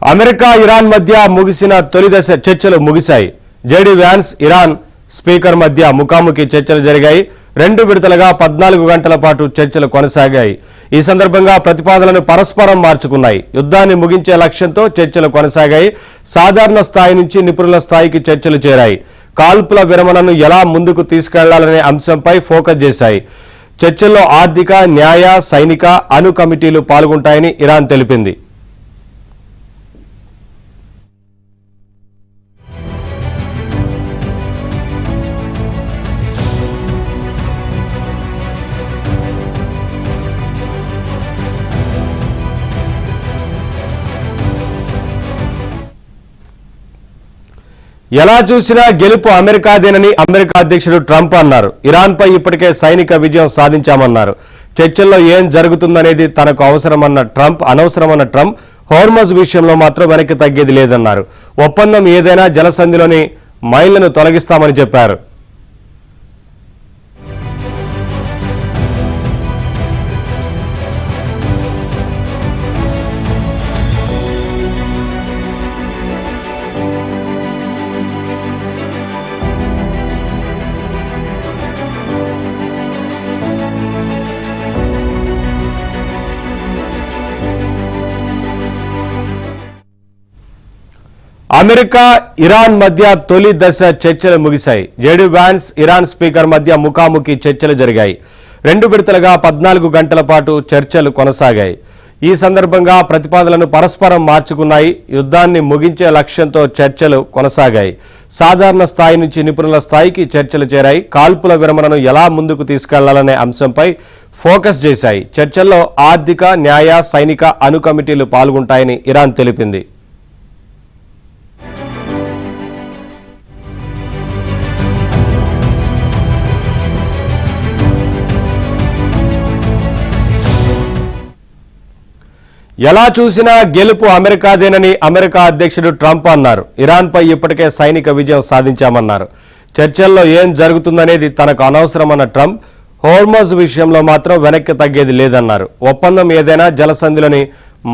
America Iran మధ్య ముగిసిన తొలి దశ చర్చలు ముగిశాయి. జేడీ వ్యాన్స్ ఇరాన్ స్పీకర్ మధ్య ముఖాముఖి చర్చలు జరిగాయి. 2 విడతలుగా 14 గంటల పాటు చర్చలు కొనసాగాయి. ఈ సందర్భంగా ప్రతిపాదనలను పరస్పరం మార్చుకున్నాయి. యుద్ధాన్ని ముగించే లక్ష్యంతో చర్చలు కొనసాగాయి. సాధారణ స్థాయి నుంచి నిపుణుల స్థాయికి చర్చలు చేరాయి. కాల్పుల విరమణను ఎలా ముందుకు తీసుకెళ్లాలనే అంశంపై ఫోకస్ చేశాయి. చర్చల్లో ఆర్థిక, న్యాయ, సైనిక, అణు కమిటీలు పాల్గొంటాయని ఇరాన్ తెలిపింది. ఎలా చూసినా గెలుపు అమెరికాదేనని అమెరికా అధ్యక్షుడు ట్రంప్ అన్నారు. ఇరాన్పై ఇప్పటికే సైనిక విజయం సాధించామన్నారు. చర్చల్లో ఏం జరుగుతుందనేది తనకు అనవసరమన్న ట్రంప్ హోర్మజ్ విషయంలో మాత్రం వెనక్కి తగ్గేది లేదన్నారు. ఒప్పందం ఏదైనా జలసంధిలోని మైళ్లను తొలగిస్తామని చెప్పారు. అమెరికా ఇరాన్ మధ్య తొలి దశ చర్చలు ముగిశాయి. జేడీ వ్యాన్స్ ఇరాన్ స్పీకర్ మధ్య ముఖాముఖి చర్చలు జరిగాయి. 2 విడతలుగా 14 గంటల పాటు చర్చలు కొనసాగాయి. ఈ సందర్భంగా ప్రతిపాదనలను పరస్పరం మార్చుకున్నాయి. యుద్ధాన్ని ముగించే లక్ష్యంతో చర్చలు కొనసాగాయి. సాధారణ స్థాయి నుంచి నిపుణుల స్థాయికి చర్చలు చేరాయి. కాల్పుల విరమణను ఎలా ముందుకు తీసుకెళ్లాలనే అంశంపై ఫోకస్ చేశాయి. చర్చల్లో ఆర్థిక, న్యాయ, సైనిక, అణు కమిటీలు పాల్గొంటాయని ఇరాన్ తెలిపింది. ఎలా చూసినా గెలుపు అమెరికాదేనని అమెరికా అధ్యక్షుడు ట్రంప్ అన్నారు. ఇరాన్పై ఇప్పటికే సైనిక విజయం సాధించామన్నారు. చర్చల్లో ఏం జరుగుతుందనేది తనకు అనవసరమన్న ట్రంప్ హోర్మజ్ విషయంలో మాత్రం వెనక్కి తగ్గేది లేదన్నారు. ఒప్పందం ఏదైనా జలసంధిలోని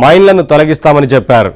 మైళ్లను తొలగిస్తామని చెప్పారు.